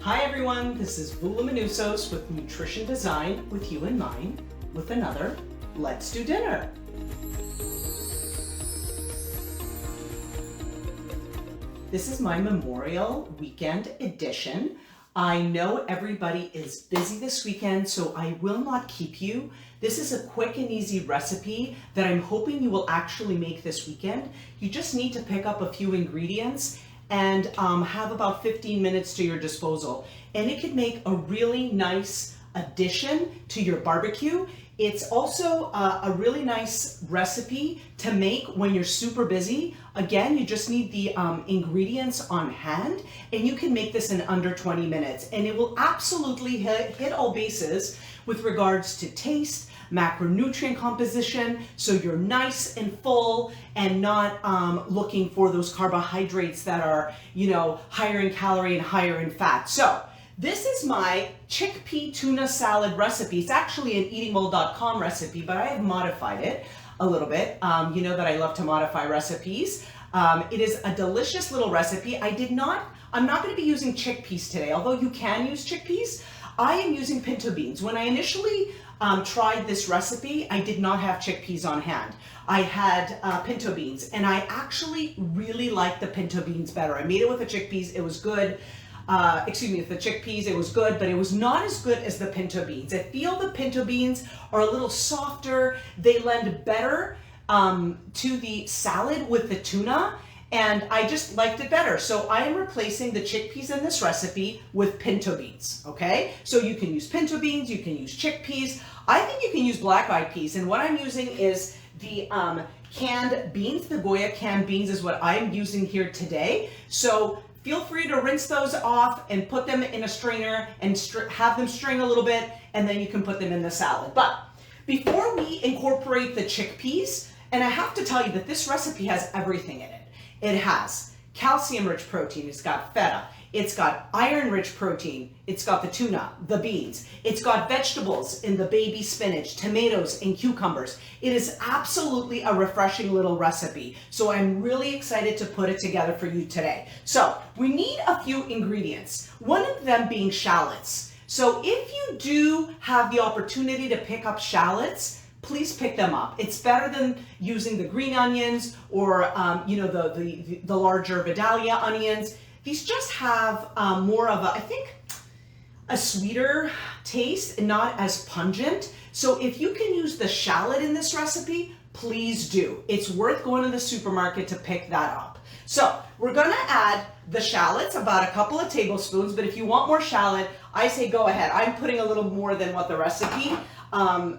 Hi everyone, this is Voluminousos with Nutrition Design with you in mind with another Let's Do Dinner. This is my Memorial Weekend edition. I know everybody is busy this weekend, so I will not keep you. This is a quick and easy recipe that I'm hoping you will actually make this weekend. You just need to pick up a few ingredients and have about 15 minutes to your disposal. And it could make a really nice addition to your barbecue. It's also a really nice recipe to make when you're super busy. Again, you just need the ingredients on hand, and you can make this in under 20 minutes. And it will absolutely hit all bases with regards to taste, macronutrient composition, so you're nice and full and not looking for those carbohydrates that are, higher in calorie and higher in fat. So this is my chickpea tuna salad recipe. It's actually an eatingwell.com recipe, but I have modified it a little bit. You know that I love to modify recipes. It is a delicious little recipe. I'm not going to be using chickpeas today, although you can use chickpeas. I am using pinto beans. When I initially tried this recipe, I did not have chickpeas on hand. I had pinto beans, and I actually really like the pinto beans better. I made it with the chickpeas. It was good. With the chickpeas, it was good, but it was not as good as the pinto beans. I feel the pinto beans are a little softer. They lend better to the salad with the tuna, and I just liked it better. So I am replacing the chickpeas in this recipe with pinto beans, okay? So you can use pinto beans, you can use chickpeas. I think you can use black-eyed peas, and what I'm using is the canned beans. The Goya canned beans is what I'm using here today. So feel free to rinse those off and put them in a strainer and have them strain a little bit, and then you can put them in the salad. But before we incorporate the chickpeas, and I have to tell you that this recipe has everything in it. It has calcium-rich protein, it's got feta, it's got iron-rich protein, it's got the tuna, the beans, it's got vegetables in the baby spinach, tomatoes, and cucumbers. It is absolutely a refreshing little recipe. So I'm really excited to put it together for you today. So we need a few ingredients, one of them being shallots. So if you do have the opportunity to pick up shallots, please pick them up. It's better than using the green onions or the larger Vidalia onions. These just have more of a sweeter taste and not as pungent. So if you can use the shallot in this recipe, please do. It's worth going to the supermarket to pick that up. So we're gonna add the shallots, about a couple of tablespoons, but if you want more shallot, I say go ahead. I'm putting a little more than what the recipe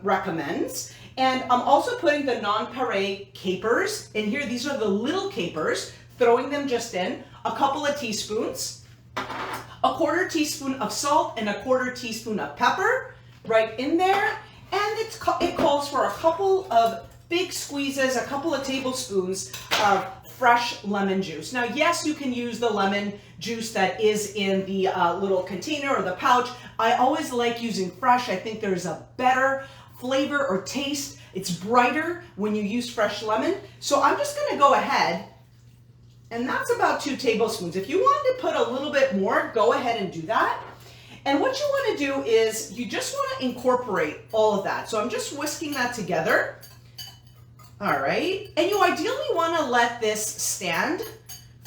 recommends. And I'm also putting the non-puree capers in here. These are the little capers, throwing them just in, a couple of teaspoons, a quarter teaspoon of salt, and a quarter teaspoon of pepper right in there. And it calls for a couple of big squeezes, a couple of tablespoons of fresh lemon juice. Now, yes, you can use the lemon juice that is in the little container or the pouch. I always like using fresh. I think there's a better flavor or taste. It's brighter when you use fresh lemon. So I'm just gonna go ahead, and that's about 2 tablespoons. If you want to put a little bit more, go ahead and do that. And what you wanna do is you just wanna incorporate all of that. So I'm just whisking that together. All right, and you ideally wanna let this stand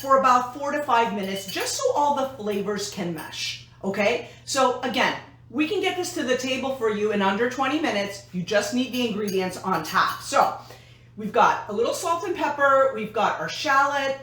for about 4 to 5 minutes, just so all the flavors can mesh, okay? So again, we can get this to the table for you in under 20 minutes. You just need the ingredients on tap. So we've got a little salt and pepper, we've got our shallot,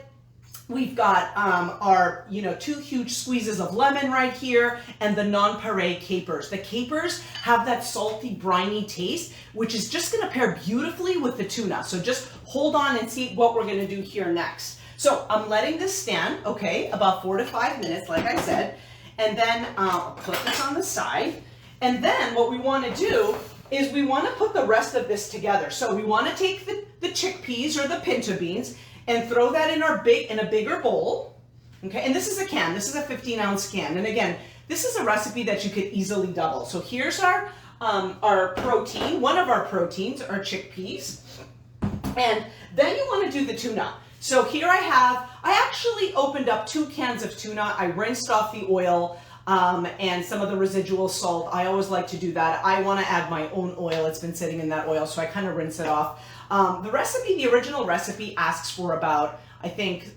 we've got our 2 huge squeezes of lemon right here, and the non-puree capers. The capers have that salty, briny taste, which is just gonna pair beautifully with the tuna. So just hold on and see what we're gonna do here next. So I'm letting this stand, okay, about 4 to 5 minutes, like I said, and then I'll put this on the side. And then what we wanna do is we wanna put the rest of this together. So we wanna take the chickpeas or the pinto beans and throw that in a bigger bowl, okay? And this is a can, this is a 15-ounce can. And again, this is a recipe that you could easily double. So here's our protein, one of our proteins, our chickpeas. And then you wanna do the tuna. So here I actually opened up 2 cans of tuna. I rinsed off the oil. and some of the residual salt. I always like to do that. I want to add my own oil. It's been sitting in that oil, so I kind of rinse it off. The original recipe asks for about, I think,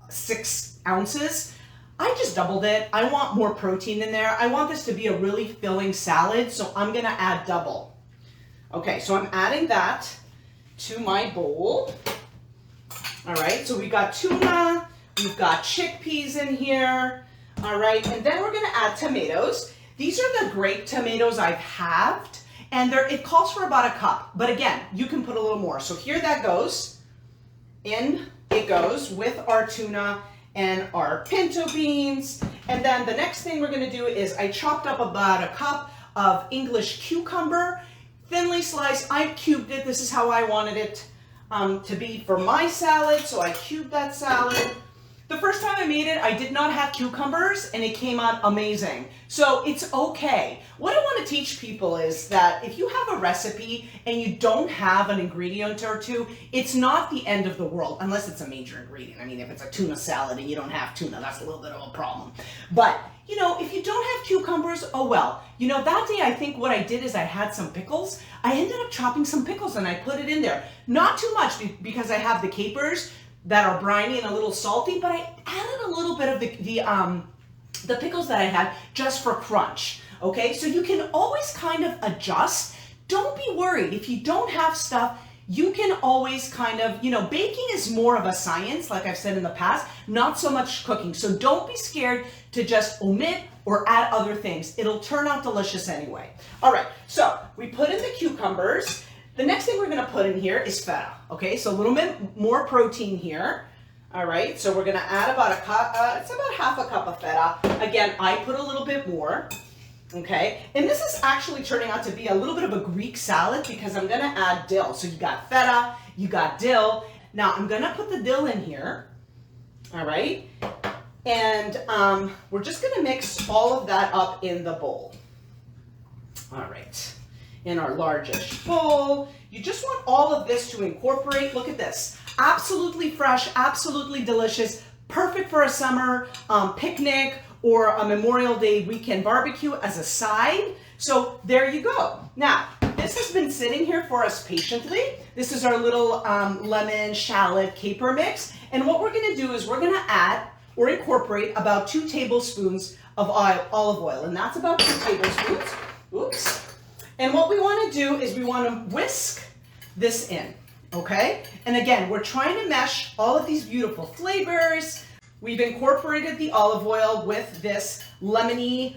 6 ounces. I just doubled it. I want more protein in there. I want this to be a really filling salad, so I'm going to add double. Okay, so I'm adding that to my bowl. All right, so we got tuna, we've got chickpeas in here. All right, and then we're going to add tomatoes. These are the grape tomatoes I've halved, and it calls for about a cup. But again, you can put a little more. So here that goes. In it goes with our tuna and our pinto beans. And then the next thing we're going to do is I chopped up about a cup of English cucumber, thinly sliced. I cubed it. This is how I wanted it to be for my salad. So I cubed that salad. The first time I made it, I did not have cucumbers and it came out amazing. So it's okay. What I want to teach people is that if you have a recipe and you don't have an ingredient or two, it's not the end of the world, unless it's a major ingredient. I mean, if it's a tuna salad and you don't have tuna, that's a little bit of a problem. But, you know, if you don't have cucumbers, oh well. You know, that day I think what I did is I had some pickles. I ended up chopping some pickles and I put it in there. Not too much because I have the capers that are briny and a little salty, but I added a little bit of the pickles that I had just for crunch, okay? So you can always kind of adjust. Don't be worried. If you don't have stuff, you can always kind of, you know, baking is more of a science, like I've said in the past, not so much cooking. So don't be scared to just omit or add other things. It'll turn out delicious anyway. All right, so we put in the cucumbers. The next thing we're going to put in here is feta, okay? So a little bit more protein here, all right? So we're going to add about a cup, it's about half a cup of feta. Again, I put a little bit more, okay? And this is actually turning out to be a little bit of a Greek salad because I'm going to add dill. So you got feta, you got dill. Now I'm going to put the dill in here, all right? And we're just going to mix all of that up in the bowl, all right? In our largest bowl. You just want all of this to incorporate. Look at this. Absolutely fresh, absolutely delicious, perfect for a summer picnic or a Memorial Day weekend barbecue as a side. So there you go. Now, this has been sitting here for us patiently. This is our little lemon, shallot, caper mix. And what we're gonna do is we're gonna add or incorporate about 2 tablespoons of olive oil. And that's about 2 tablespoons. Oops. And what we want to do is we want to whisk this in, okay? And again, we're trying to mesh all of these beautiful flavors. We've incorporated the olive oil with this lemony,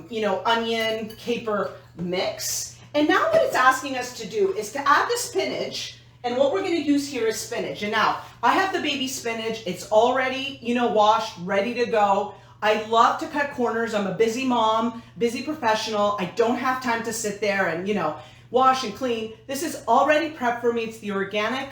you know, onion, caper mix. And now what it's asking us to do is to add the spinach. And what we're going to use here is spinach. And now I have the baby spinach. It's already, you know, washed, ready to go. I love to cut corners. I'm a busy mom, busy professional. I don't have time to sit there and, you know, wash and clean. This is already prepped for me. It's the organic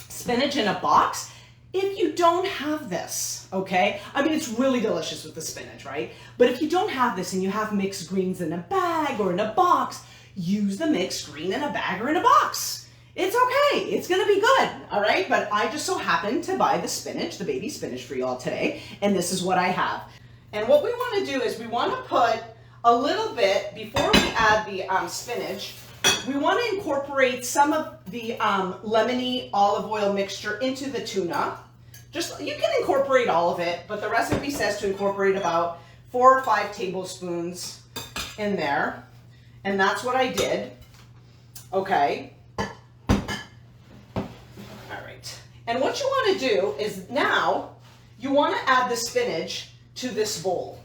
spinach in a box. If you don't have this, okay, I mean, it's really delicious with the spinach, right? But if you don't have this and you have mixed greens in a bag or in a box, use the mixed green in a bag or in a box. It's okay, it's gonna be good, all right? But I just so happened to buy the spinach, the baby spinach for y'all today, and this is what I have. And what we wanna do is we wanna put a little bit, before we add the spinach, we wanna incorporate some of the lemony olive oil mixture into the tuna. Just, you can incorporate all of it, but the recipe says to incorporate about 4 or 5 tablespoons in there. And that's what I did, okay? And what you want to do is now you want to add the spinach to this bowl.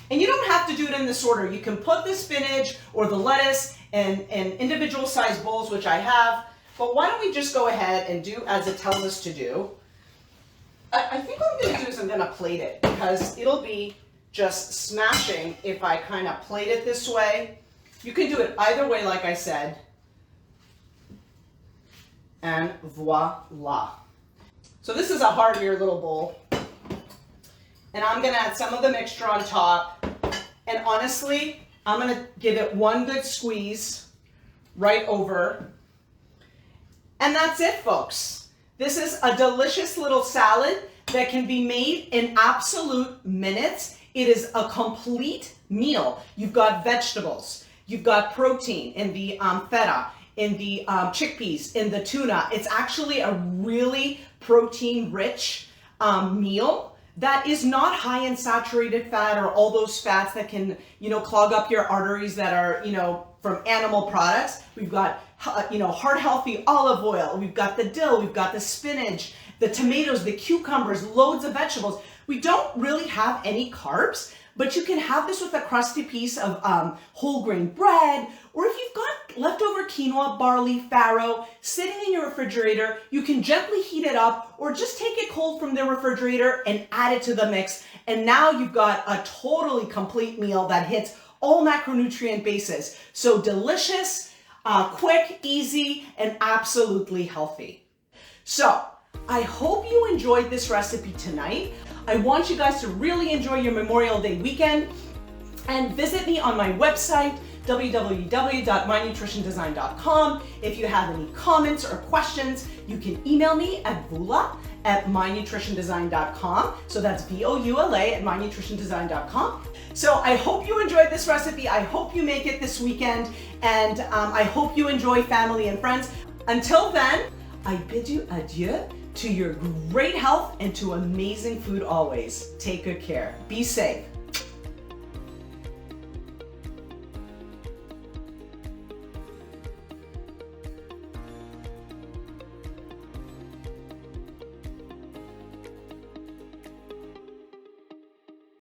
And you don't have to do it in this order. You can put the spinach or the lettuce in individual sized bowls, which I have. But why don't we just go ahead and do as it tells us to do. I think what I'm going to do is I'm going to plate it because it'll be just smashing if I kind of plate it this way. You can do it either way, like I said. And voila. So this is a heartier little bowl. And I'm gonna add some of the mixture on top. And honestly, I'm gonna give it one good squeeze right over. And that's it, folks. This is a delicious little salad that can be made in absolute minutes. It is a complete meal. You've got vegetables, you've got protein in the feta, in the chickpeas, in the tuna. It's actually a really protein-rich meal that is not high in saturated fat or all those fats that can, clog up your arteries that are, from animal products. We've got, heart healthy olive oil. We've got the dill. We've got the spinach, the tomatoes, the cucumbers, loads of vegetables. We don't really have any carbs, but you can have this with a crusty piece of whole grain bread, or if you've got leftover quinoa, barley, farro sitting in your refrigerator, you can gently heat it up or just take it cold from the refrigerator and add it to the mix. And now you've got a totally complete meal that hits all macronutrient bases. So delicious, quick, easy, and absolutely healthy. So I hope you enjoyed this recipe tonight. I want you guys to really enjoy your Memorial Day weekend and visit me on my website, www.mynutritiondesign.com. If you have any comments or questions, you can email me at voula@mynutritiondesign.com. So that's VOULA at mynutritiondesign.com. So I hope you enjoyed this recipe. I hope you make it this weekend, and I hope you enjoy family and friends. Until then, I bid you adieu to your great health and to amazing food always. Take good care. Be safe.